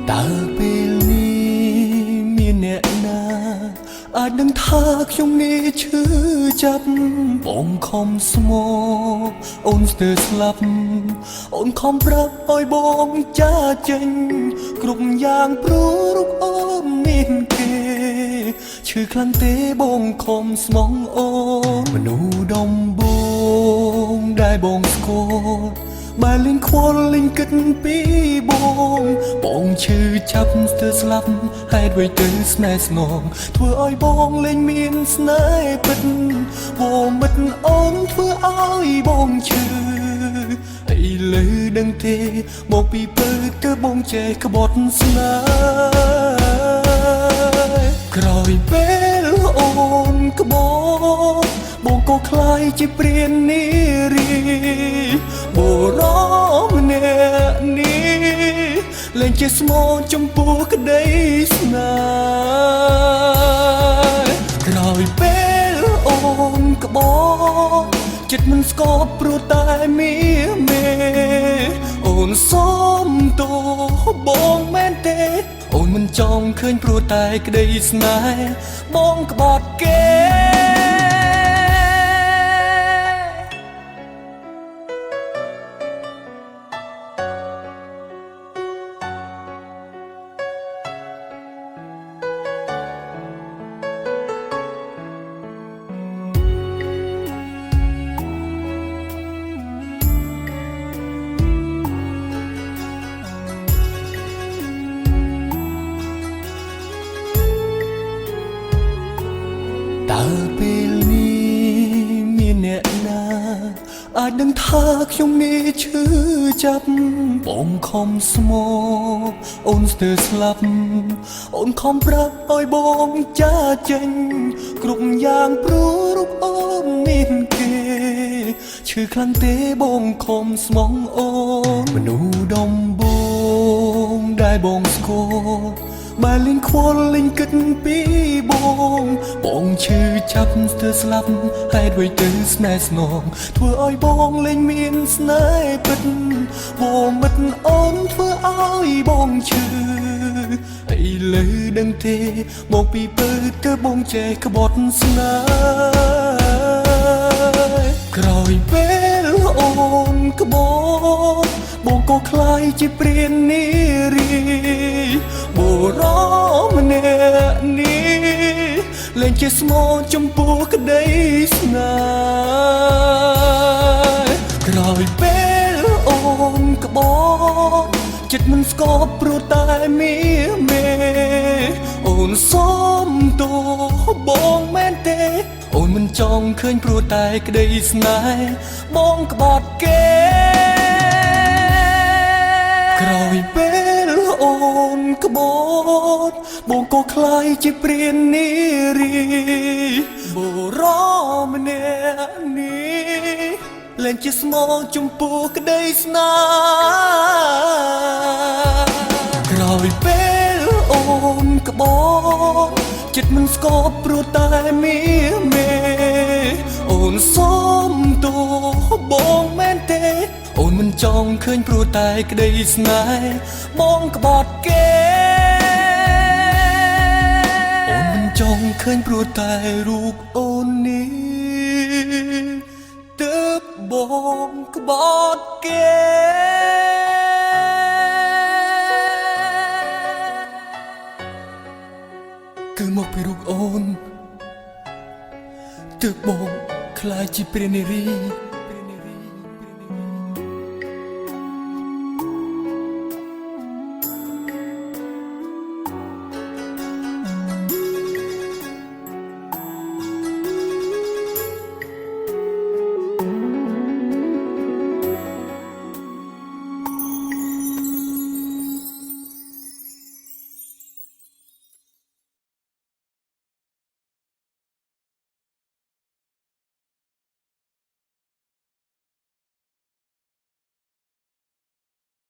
ตาពេលនេះមានអ្នកណាអាចនឹងថាខ្ញុំនេះឈឺចាប់បងខំស្មោអូនស្ទើរស្លាប់អូនខំប្រាប់ឲ្យបងចាចេញគ្រប់យ៉ាងព្រោះរូបអូនមានគេឈឺខ្លាំងទេបងខំស្មងអូនមនុស្សដំបងដែលបងស្គាល់បែរលេងខ្វល់លេងគិតពីបងឈឺចាប់ស្ទើរស្លាប់ហេតុអ្វីទៅស្នេហ៍ស្នងធ្វើឲ្យបងលេងមានស្នេហ៍ពិតវមិត្តអូនធ្វើឲ្យបងឈឺឥឡូវដឹងទេមកពីពើទើបបងចេះក្បត់ស្នេហ៍ក្រោយពេលអូនក្បត់បងក៏คล้ายជាព្រាននារីបុរសម្នាក់នេះលែងជាស្មោចំពោះក្តីស្នេហ៍ក្រោយពេលអូនក្បត់ចិត្តមិនស្គប់ព្រោះតែមានមេអូនសុំទោសបងមែនទេអូនមិនចង់ឃើញព្រោះតែក្តីស្នេហ៍បងក្បត់គេតើពេលនេះមានអ្នកណាអាចនឹងថាខ្ញុំនេះឈឺចាប់បងខំស្មោអូនស្ទើរស្លាប់អូនខំប្រាប់ឲ្យបងចាចេញគ្រប់យ៉ាងព្រោះរូបអូនមានគេឈឺខ្លាំងទេបងខំស្មងអូនមនុស្សដំបងដែលបងស្គាល់បែរលេងខ្វល់លេងគិតពីបងឈឺចាប់ស្ទើរស្លាប់ហេតុអ្វីទៅស្នេហ៍ស្នងធ្វើឲ្យបងលេងមានស្នេហ៍ពិតវមិត្តអូនធ្វើឲ្យបងឈឺឥឡូវដឹងទេមកពីពើទើបបងចេះក្បត់ស្នេហ៍ក្រោយពេលអូនក្បត់បងក៏คล้ายជាព្រាននារីបុរសម្នាក់នេះលែងជាស្មោចំពោះក្តីស្នេហ៍ក្រោយពេលអូនក្បត់ចិត្តមិនស្គប់ព្រោះតែមានមេអូនសុំទោសបងមែនទេអូនមិនចង់ឃើញព្រោះតែក្តីស្នេហ៍បងក្បត់គេក្រោយពេលអូនក្បត់បងក៏คล้ายជាព្រាននារីបុរសម្នាក់នេះលែងជាស្មោចំពោះក្តីស្នេហ៍ក្រោយពេលអូនក្បត់ចិត្តមិនស្គប់ព្រោះតែមានមេអូនសុំទោសបងមែនទេអូនមិនចង់ឃើញព្រោះតែក្តីស្នេហ៍បងក្បត់គេអូនមិនចង់ឃើញព្រោះតែរូបអូននេះទើបបងក្បត់គេគឺមកពីរូបអូនទើបបងคล้ายជាព្រាននារី